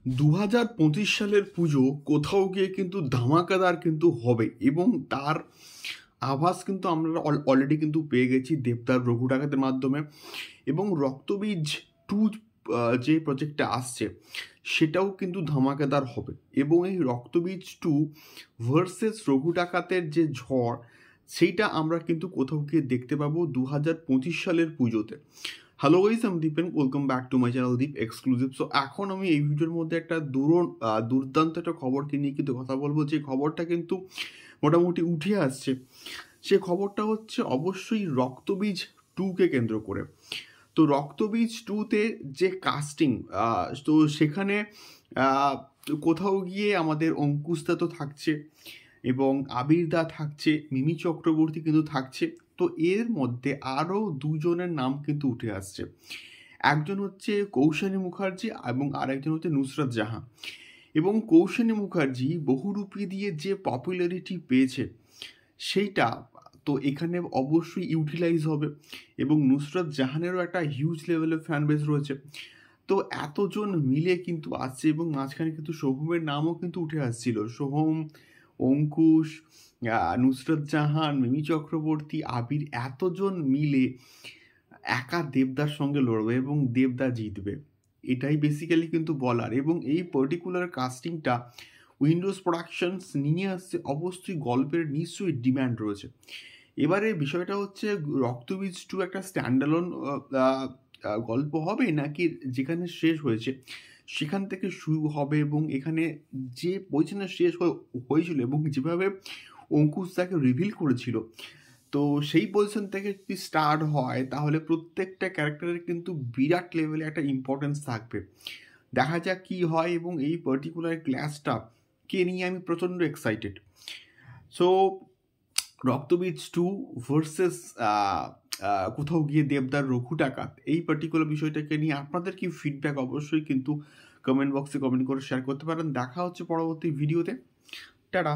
2025 সালের পুজো কোথাও গিয়ে কিন্তু ধামাকাদার কিন্তু হবে এবং তার আভাস কিন্তু আমরা অলরেডি কিন্তু পেয়ে গেছি দেবদার রঘু ডাকাতের মাধ্যমে। এবং রক্তবীজ 2 যে প্রজেক্টটা আসছে সেটাও কিন্তু ধামাকাদার হবে। এবং এই রক্তবীজ 2 ভার্সেস রঘু ডাকাতের যে ঝড়, সেইটা আমরা কিন্তু কোথাও গিয়ে দেখতে পাবো 2025 সালের পুজোতে। হ্যালো গাইস, আমি Dipen, welcome back to my channel Deep exclusive. So এখন আমি এই ভিডিওর মধ্যে একটা দুর্দান্ত একটা খবরকে নিয়ে কিন্তু কথা বলবো, যে খবরটা কিন্তু মোটামুটি উঠে আসছে। সে খবরটা হচ্ছে অবশ্যই রক্তবীজ 2কে কেন্দ্র করে। তো রক্তবীজ 2তে যে কাস্টিং, তো সেখানে কোথাও গিয়ে আমাদের অঙ্কুশদা তো থাকছে এবং আবিরদা থাকছে, মিমি চক্রবর্তী কিন্তু থাকছে। তো এর মধ্যে আরও দুজনের নাম কিন্তু উঠে আসছে। একজন হচ্ছে কৌশানী মুখার্জি এবং আরেকজন হচ্ছে নুসরাত জাহান। এবং কৌশানী মুখার্জি বহুরূপী দিয়ে যে পপুলারিটি পেয়েছে সেইটা তো এখানে অবশ্যই ইউটিলাইজ হবে। এবং নুসরাত জাহানেরও একটা হিউজ লেভেলের ফ্যান বেস রয়েছে। তো এতজন মিলে কিন্তু আসছে এবং মাঝখানে কিন্তু সোহমের নামও কিন্তু উঠে আসছিল। সোহম, অঙ্কুশ, নুসরাত জাহান, মিমি চক্রবর্তী, আবির, এতজন মিলে একা দেবদার সঙ্গে লড়বে এবং দেবদা জিতবে, এটাই বেসিক্যালি কিন্তু বলার। এবং এই পার্টিকুলার কাস্টিংটা উইন্ডোজ প্রোডাকশনস নিয়ে আসছে, অবশ্যই গল্পের নিশ্চয়ই ডিম্যান্ড রয়েছে। এবারে বিষয়টা হচ্ছে রক্তবীজ 2 একটা স্ট্যান্ডালোন গল্প হবে, নাকি যেখানে শেষ হয়েছে সেখান থেকে শুরু হবে। এবং এখানে যে পজিশনে শেষ হয়েছিল এবং যেভাবে অঙ্কুশ তাকে রিভিল করেছিল, তো সেই পজিশন থেকে যদি স্টার্ট হয় তাহলে প্রত্যেকটা ক্যারেক্টারের কিন্তু বিরাট লেভেলে একটা ইম্পর্টেন্স থাকবে। দেখা যাক কী হয়। এবং এই পার্টিকুলার ক্লাসটা কে নিয়ে আমি প্রচণ্ড এক্সাইটেড। সো রক্তবীজ 2 ভার্সেস কোথাও গিয়ে দেবদার রঘু ডাকাত, এই পার্টিকুলার বিষয়টাকে নিয়ে আপনাদের কি ফিডব্যাক অবশ্যই কিন্তু কমেন্ট বক্সে কমেন্ট করে শেয়ার করতে পারেন। দেখা হচ্ছে পরবর্তী ভিডিওতে। টাটা।